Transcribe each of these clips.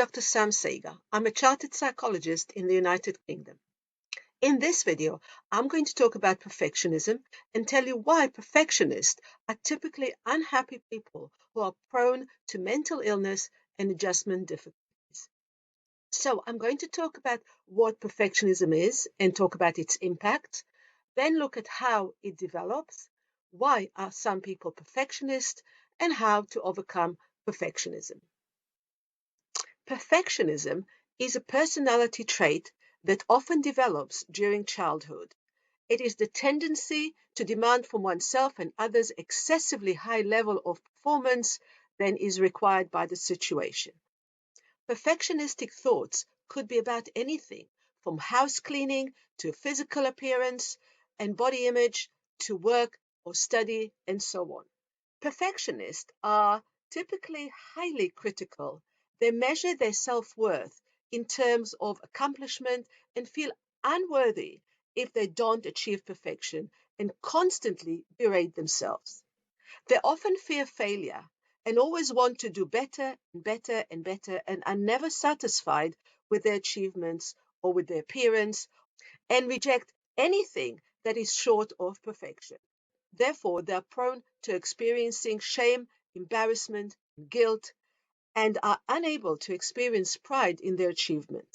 Dr. Sam Sagar. I'm a chartered psychologist in the United Kingdom. In this video, I'm going to talk about perfectionism and tell you why perfectionists are typically unhappy people who are prone to mental illness and adjustment difficulties. So, I'm going to talk about what perfectionism is and talk about its impact, then look at how it develops, why are some people perfectionists, and how to overcome perfectionism. Perfectionism is a personality trait that often develops during childhood. It is the tendency to demand from oneself and others excessively high level of performance than is required by the situation. Perfectionistic thoughts could be about anything from house cleaning to physical appearance and body image to work or study and so on. Perfectionists are typically highly critical. They measure their self-worth in terms of accomplishment and feel unworthy if they don't achieve perfection and constantly berate themselves. They often fear failure and always want to do better and better and better and are never satisfied with their achievements or with their appearance and reject anything that is short of perfection. Therefore, they are prone to experiencing shame, embarrassment, and guilt, and are unable to experience pride in their achievement.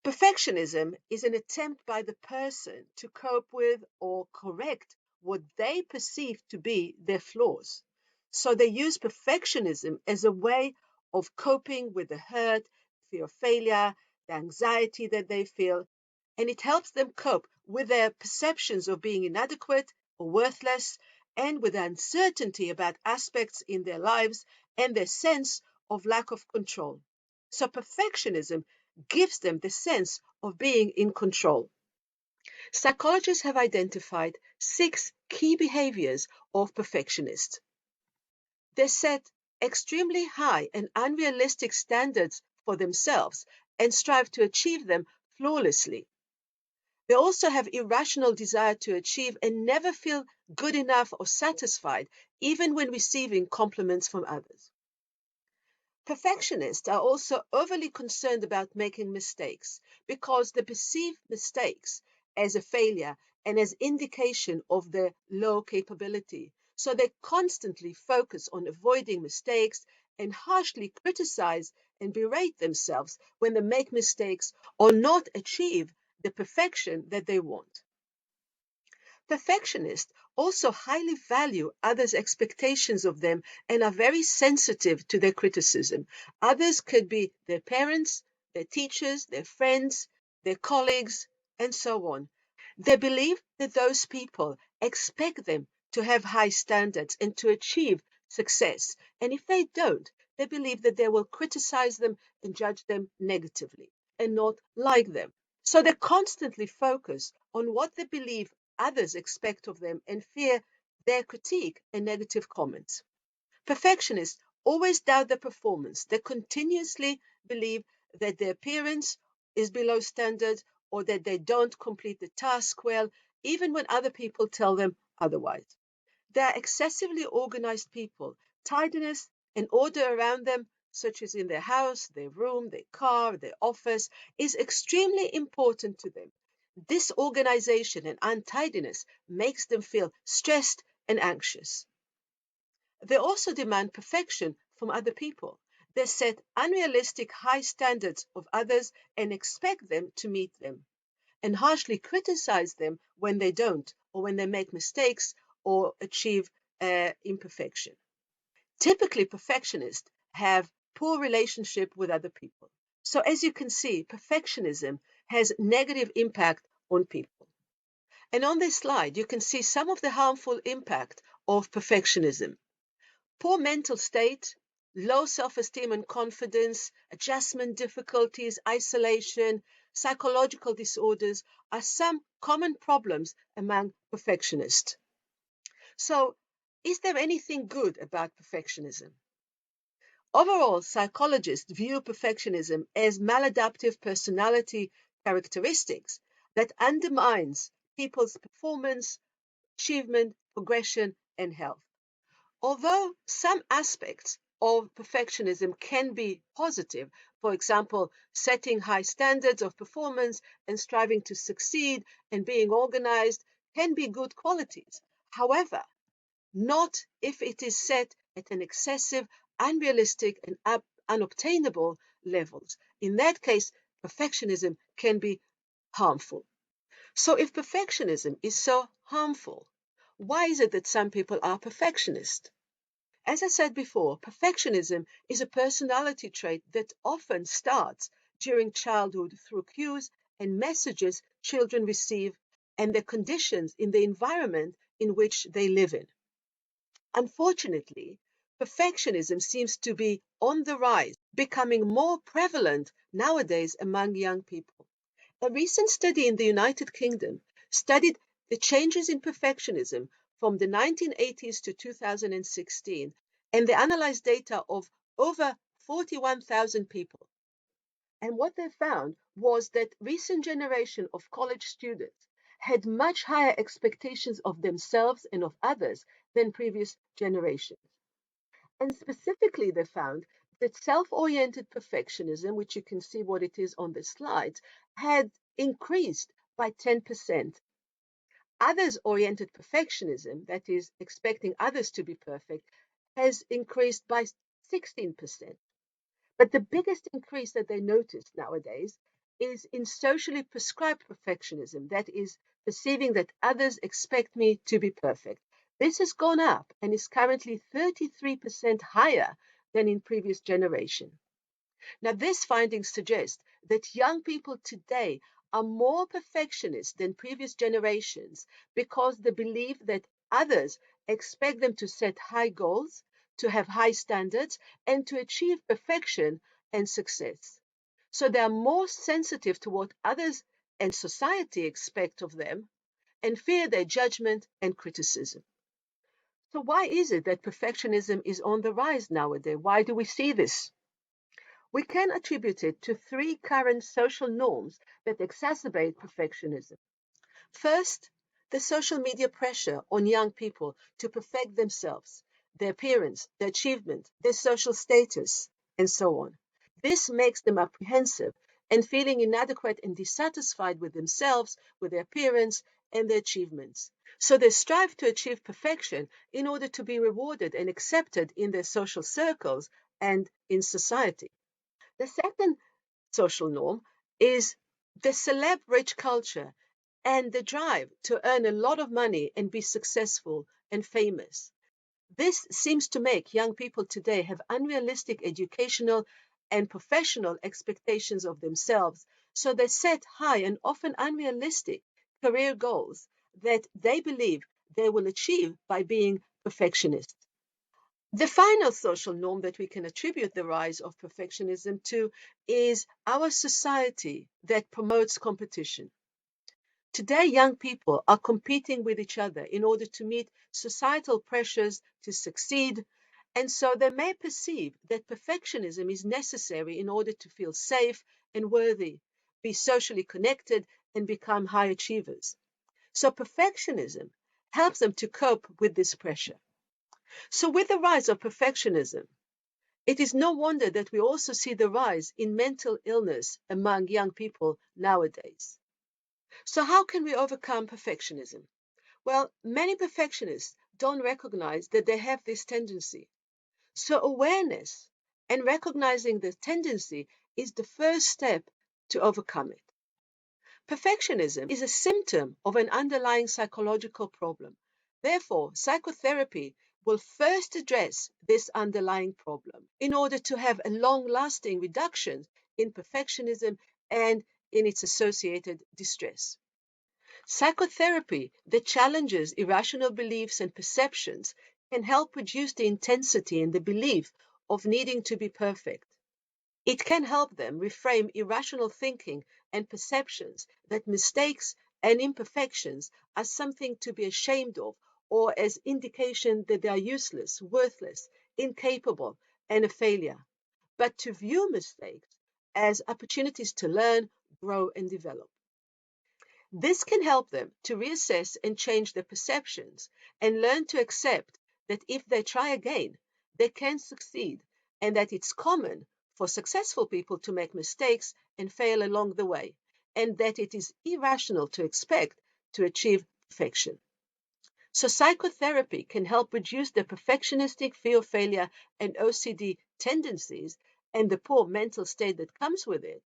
Perfectionism is an attempt by the person to cope with or correct what they perceive to be their flaws. So they use perfectionism as a way of coping with the hurt, fear of failure, the anxiety that they feel, and it helps them cope with their perceptions of being inadequate or worthless and with the uncertainty about aspects in their lives and their sense of lack of control. So perfectionism gives them the sense of being in control. Psychologists have identified 6 key behaviors of perfectionists. They set extremely high and unrealistic standards for themselves and strive to achieve them flawlessly. They also have irrational desire to achieve and never feel good enough or satisfied, even when receiving compliments from others. Perfectionists are also overly concerned about making mistakes because they perceive mistakes as a failure and as indication of their low capability. So they constantly focus on avoiding mistakes and harshly criticize and berate themselves when they make mistakes or not achieve the perfection that they want. Perfectionists also highly value others' expectations of them and are very sensitive to their criticism. Others could be their parents, their teachers, their friends, their colleagues, and so on. They believe that those people expect them to have high standards and to achieve success. And if they don't, they believe that they will criticize them and judge them negatively and not like them. So they constantly focus on what they believe others expect of them and fear their critique and negative comments. Perfectionists always doubt their performance. They continuously believe that their appearance is below standard or that they don't complete the task well, even when other people tell them otherwise. They are excessively organized people. Tidiness and order around them, such as in their house, their room, their car, their office, is extremely important to them. Disorganization and untidiness makes them feel stressed and anxious. They also demand perfection from other people. They set unrealistic high standards of others and expect them to meet them, and harshly criticize them when they don't, or when they make mistakes or achieve imperfection. Typically, perfectionists have poor relationship with other people. So as you can see, perfectionism has negative impact on people. And on this slide, you can see some of the harmful impact of perfectionism. Poor mental state, low self-esteem and confidence, adjustment difficulties, isolation, psychological disorders are some common problems among perfectionists. So, is there anything good about perfectionism? Overall, psychologists view perfectionism as maladaptive personality characteristics that undermines people's performance, achievement, progression, and health. Although some aspects of perfectionism can be positive. For example, setting high standards of performance and striving to succeed and being organized can be good qualities. However, not if it is set at an excessive, unrealistic, and unobtainable levels. In that case, perfectionism can be harmful. So, if perfectionism is so harmful, why is it that some people are perfectionists? As I said before, perfectionism is a personality trait that often starts during childhood through cues and messages children receive and the conditions in the environment in which they live in. Unfortunately, perfectionism seems to be on the rise, becoming more prevalent nowadays among young people. A recent study in the United Kingdom studied the changes in perfectionism from the 1980s to 2016, and they analyzed data of over 41,000 people. And what they found was that recent generation of college students had much higher expectations of themselves and of others than previous generations. And specifically, they found that self-oriented perfectionism, which you can see what it is on the slides, had increased by 10%. Others-oriented perfectionism, that is, expecting others to be perfect, has increased by 16%. But the biggest increase that they noticed nowadays is in socially prescribed perfectionism, that is, perceiving that others expect me to be perfect. This has gone up and is currently 33% higher than in previous generation. Now, this finding suggests that young people today are more perfectionist than previous generations because they believe that others expect them to set high goals, to have high standards, and to achieve perfection and success. So they are more sensitive to what others and society expect of them and fear their judgment and criticism. So, why is it that perfectionism is on the rise nowadays? Why do we see this? We can attribute it to three current social norms that exacerbate perfectionism. First, the social media pressure on young people to perfect themselves, their appearance, their achievement, their social status, and so on. This makes them apprehensive and feeling inadequate and dissatisfied with themselves, with their appearance, and their achievements. So they strive to achieve perfection in order to be rewarded and accepted in their social circles and in society. The second social norm is the celeb rich culture and the drive to earn a lot of money and be successful and famous. This seems to make young people today have unrealistic educational and professional expectations of themselves, so they set high and often unrealistic career goals that they believe they will achieve by being perfectionists. The final social norm that we can attribute the rise of perfectionism to is our society that promotes competition. Today, young people are competing with each other in order to meet societal pressures to succeed, and so they may perceive that perfectionism is necessary in order to feel safe and worthy, be socially connected, and become high achievers. So, perfectionism helps them to cope with this pressure. So, with the rise of perfectionism, it is no wonder that we also see the rise in mental illness among young people nowadays. So, how can we overcome perfectionism? Well, many perfectionists don't recognize that they have this tendency. So, awareness and recognizing the tendency is the first step to overcome it. Perfectionism is a symptom of an underlying psychological problem. Therefore, psychotherapy will first address this underlying problem in order to have a long lasting reduction in perfectionism and in its associated distress. Psychotherapy that challenges irrational beliefs and perceptions can help reduce the intensity and the belief of needing to be perfect. It can help them reframe irrational thinking and perceptions that mistakes and imperfections are something to be ashamed of or as indication that they are useless, worthless, incapable, and a failure, but to view mistakes as opportunities to learn, grow, and develop. This can help them to reassess and change their perceptions and learn to accept that if they try again, they can succeed and that it's common for successful people to make mistakes and fail along the way, and that it is irrational to expect to achieve perfection. So psychotherapy can help reduce the perfectionistic fear of failure and OCD tendencies and the poor mental state that comes with it.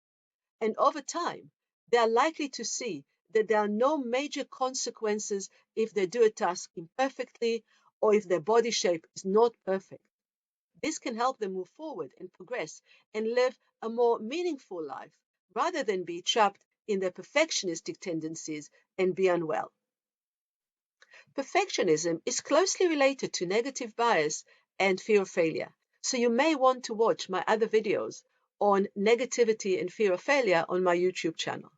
And over time, they are likely to see that there are no major consequences if they do a task imperfectly or if their body shape is not perfect. This can help them move forward and progress and live a more meaningful life rather than be trapped in their perfectionistic tendencies and be unwell. Perfectionism is closely related to negative bias and fear of failure. So you may want to watch my other videos on negativity and fear of failure on my YouTube channel.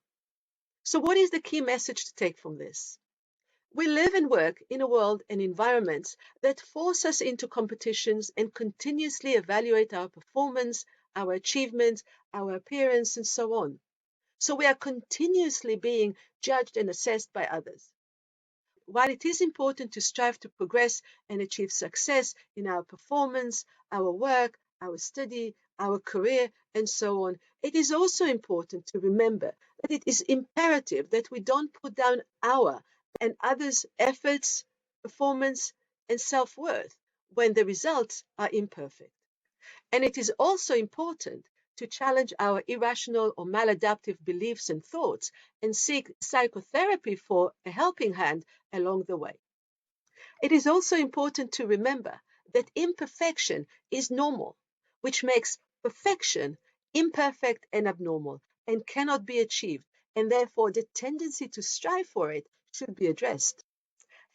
So what is the key message to take from this? We live and work in a world and environments that force us into competitions and continuously evaluate our performance, our achievements, our appearance, and so on. So we are continuously being judged and assessed by others. While it is important to strive to progress and achieve success in our performance, our work, our study, our career, and so on, it is also important to remember that it is imperative that we don't put down our and others' efforts, performance, and self worth when the results are imperfect. And it is also important to challenge our irrational or maladaptive beliefs and thoughts and seek psychotherapy for a helping hand along the way. It is also important to remember that imperfection is normal, which makes perfection imperfect and abnormal and cannot be achieved, and therefore the tendency to strive for it should be addressed.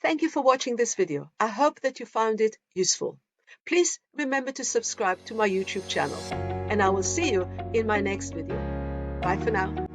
Thank you for watching this video. I hope that you found it useful. Please remember to subscribe to my YouTube channel, and I will see you in my next video. Bye for now.